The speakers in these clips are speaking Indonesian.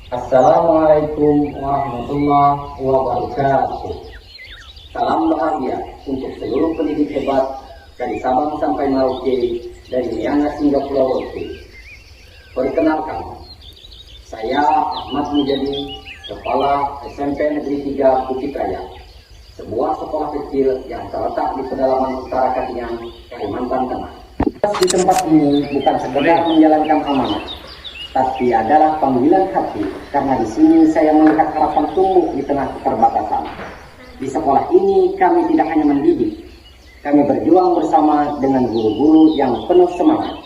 Assalamualaikum warahmatullahi wabarakatuh. Salam bahagia untuk seluruh pendidik hebat dari Sabang sampai Merauke, dari Miangas hingga Pulau Rote. Perkenalkan, saya Ahmad Mujadi, Kepala SMP Negeri 3 Bukit Raya, sebuah sekolah kecil yang terletak di pedalaman utara Katingan, Kalimantan Tengah. Di tempat ini bukan sekedar menjalankan amanah, tapi adalah panggilan hati, karena di sini saya melihat harapan tumbuh di tengah keterbatasan. Di sekolah ini kami tidak hanya mendidik, kami berjuang bersama dengan guru-guru yang penuh semangat,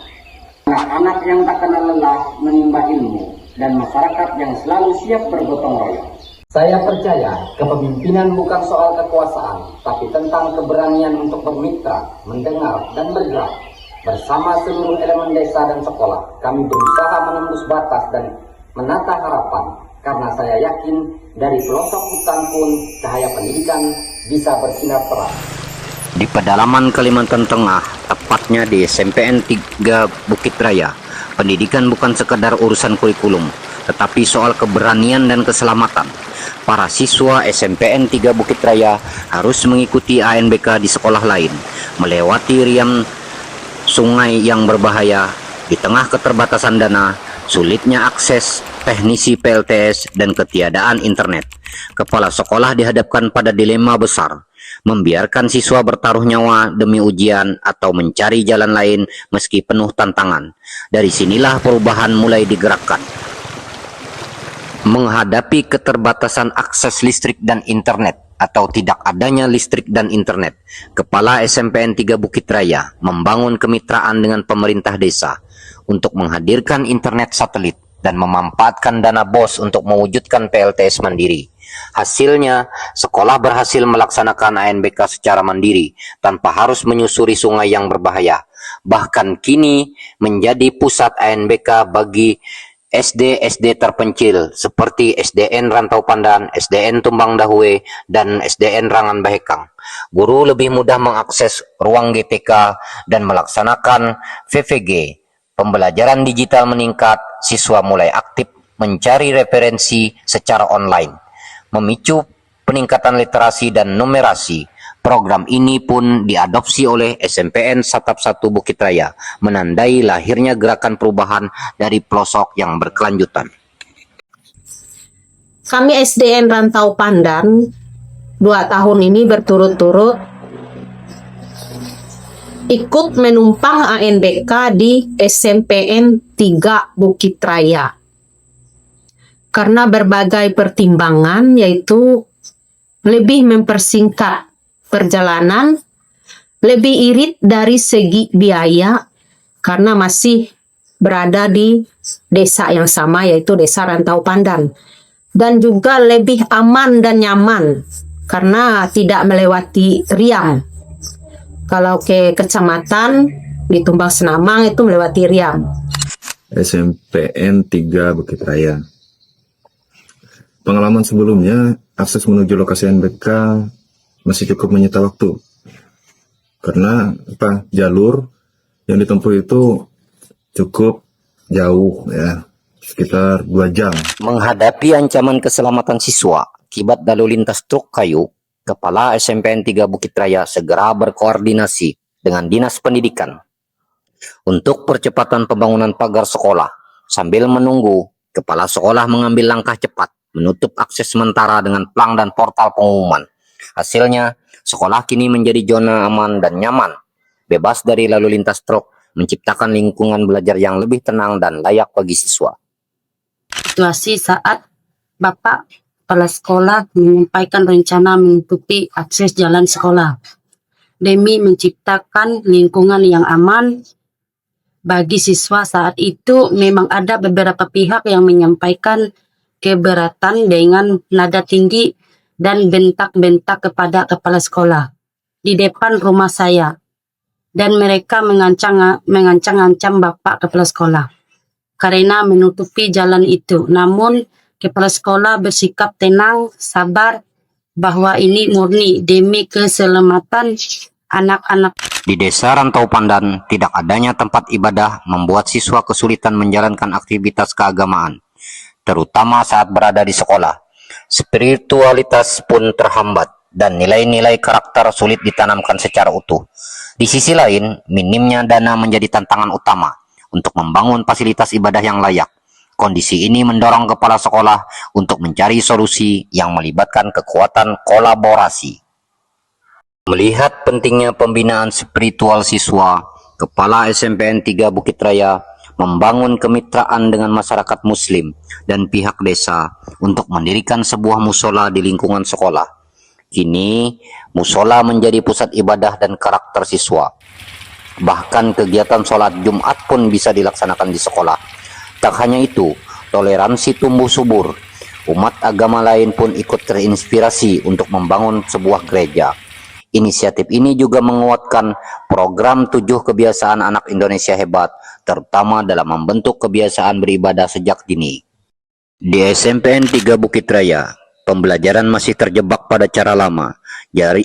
anak-anak yang tak kenal lelah menimba ilmu, dan masyarakat yang selalu siap bergotong royong. Saya percaya kepemimpinan bukan soal kekuasaan, tapi tentang keberanian untuk bermitra, mendengar, dan bergerak. Bersama seluruh elemen desa dan sekolah, kami berusaha menembus batas dan menata harapan, karena saya yakin dari pelosok hutan pun cahaya pendidikan bisa bersinar terang. Di pedalaman Kalimantan Tengah, tepatnya di SMPN 3 Bukit Raya, pendidikan bukan sekedar urusan kurikulum, tetapi soal keberanian dan keselamatan. Para siswa SMPN 3 Bukit Raya harus mengikuti ANBK di sekolah lain, melewati riam sungai yang berbahaya, di tengah keterbatasan dana, sulitnya akses teknisi PLTS, dan ketiadaan internet. Kepala sekolah dihadapkan pada dilema besar, membiarkan siswa bertaruh nyawa demi ujian atau mencari jalan lain meski penuh tantangan. Dari sinilah perubahan mulai digerakkan. Menghadapi keterbatasan akses listrik dan internet atau tidak adanya listrik dan internet, Kepala SMPN 3 Bukit Raya membangun kemitraan dengan pemerintah desa untuk menghadirkan internet satelit dan memanfaatkan dana BOS untuk mewujudkan PLTS mandiri. Hasilnya, sekolah berhasil melaksanakan ANBK secara mandiri tanpa harus menyusuri sungai yang berbahaya. Bahkan kini menjadi pusat ANBK bagi SD-SD terpencil seperti SDN Rantau Pandan, SDN Tumbang Dahue, dan SDN Rangan Bahekang. Guru lebih mudah mengakses ruang GTK dan melaksanakan VVG. Pembelajaran digital meningkat, siswa mulai aktif mencari referensi secara online, memicu peningkatan literasi dan numerasi. Program ini pun diadopsi oleh SMPN Satap 1 Bukit Raya, menandai lahirnya gerakan perubahan dari pelosok yang berkelanjutan. Kami SDN Rantau Pandan 2 tahun ini berturut-turut ikut menumpang ANBK di SMPN 3 Bukit Raya. Karena berbagai pertimbangan, yaitu lebih mempersingkat perjalanan, lebih irit dari segi biaya karena masih berada di desa yang sama, yaitu Desa Rantau Pandan, dan juga lebih aman dan nyaman karena tidak melewati riam. Kalau ke kecamatan di Tumbang Senamang itu melewati riam. SMPN 3 Bukit Raya. Pengalaman sebelumnya, akses menuju lokasi ANBK masih cukup menyita waktu, karena jalur yang ditempuh itu cukup jauh, ya, sekitar 2 jam. Menghadapi ancaman keselamatan siswa akibat lalu lintas truk kayu, Kepala SMPN 3 Bukit Raya segera berkoordinasi dengan Dinas Pendidikan untuk percepatan pembangunan pagar sekolah. Sambil menunggu, Kepala sekolah mengambil langkah cepat menutup akses sementara dengan plang dan portal pengumuman. Hasilnya, sekolah kini menjadi zona aman dan nyaman, bebas dari lalu lintas truk, menciptakan lingkungan belajar yang lebih tenang dan layak bagi siswa. Situasi saat Bapak Kepala Sekolah menyampaikan rencana menutupi akses jalan sekolah demi menciptakan lingkungan yang aman bagi siswa. Saat itu memang ada beberapa pihak yang menyampaikan keberatan dengan nada tinggi dan bentak-bentak kepada kepala sekolah di depan rumah saya, dan mereka mengancam Bapak Kepala Sekolah karena menutupi jalan itu. Namun kepala sekolah bersikap tenang, sabar, bahwa ini murni demi keselamatan anak-anak. Di Desa Rantau Pandan, tidak adanya tempat ibadah membuat siswa kesulitan menjalankan aktivitas keagamaan. terutama saat berada di sekolah. Spiritualitas pun terhambat dan nilai-nilai karakter sulit ditanamkan secara utuh. Di sisi lain, minimnya dana menjadi tantangan utama untuk membangun fasilitas ibadah yang layak. Kondisi ini mendorong kepala sekolah untuk mencari solusi yang melibatkan kekuatan kolaborasi. Melihat pentingnya pembinaan spiritual siswa, Kepala SMPN 3 Bukit Raya membangun kemitraan dengan masyarakat muslim dan pihak desa untuk mendirikan sebuah musola di lingkungan sekolah. Kini, musola menjadi pusat ibadah dan karakter siswa. Bahkan kegiatan sholat Jumat pun bisa dilaksanakan di sekolah. Tak hanya itu, toleransi tumbuh subur. Umat agama lain pun ikut terinspirasi untuk membangun sebuah gereja. Inisiatif ini juga menguatkan program 7 kebiasaan anak Indonesia hebat, terutama dalam membentuk kebiasaan beribadah sejak dini. Di SMPN 3 Bukit Raya, pembelajaran masih terjebak pada cara lama,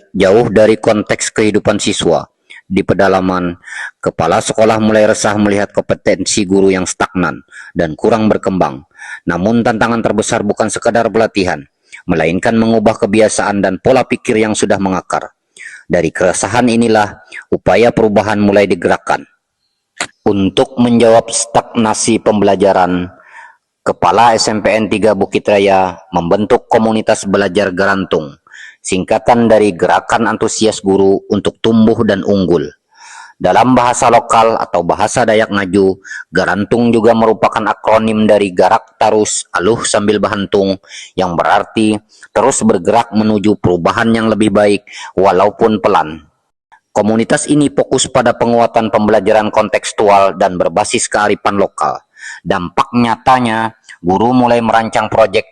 jauh dari konteks kehidupan siswa. Di pedalaman, kepala sekolah mulai resah melihat kompetensi guru yang stagnan dan kurang berkembang. Namun tantangan terbesar bukan sekadar pelatihan, melainkan mengubah kebiasaan dan pola pikir yang sudah mengakar. Dari keresahan inilah upaya perubahan mulai digerakkan. Untuk menjawab stagnasi pembelajaran, Kepala SMPN 3 Bukit Raya membentuk komunitas belajar Garantung, singkatan dari Gerakan Antusias Guru untuk Tumbuh dan Unggul. Dalam bahasa lokal atau bahasa Dayak Ngaju, Garantung juga merupakan akronim dari Garak Tarus Aluh Sambil Bahantung, yang berarti terus bergerak menuju perubahan yang lebih baik walaupun pelan. Komunitas ini fokus pada penguatan pembelajaran kontekstual dan berbasis kearifan lokal. Dampak nyatanya, guru mulai merancang proyek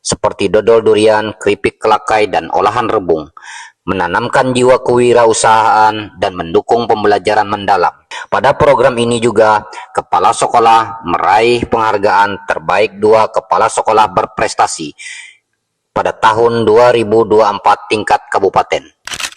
seperti dodol durian, keripik kelakai, dan olahan rebung, menanamkan jiwa kewirausahaan dan mendukung pembelajaran mendalam. Pada program ini juga, kepala sekolah meraih penghargaan terbaik 2 kepala sekolah berprestasi pada tahun 2024 tingkat kabupaten.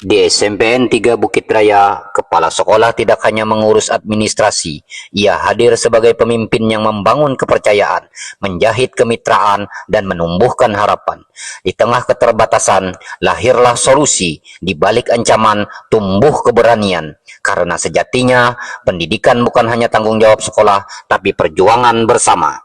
Di SMPN 3 Bukit Raya, kepala sekolah tidak hanya mengurus administrasi, ia hadir sebagai pemimpin yang membangun kepercayaan, menjahit kemitraan, dan menumbuhkan harapan. Di tengah keterbatasan, lahirlah solusi. Di balik ancaman, tumbuh keberanian. Karena sejatinya, pendidikan bukan hanya tanggung jawab sekolah, tapi perjuangan bersama.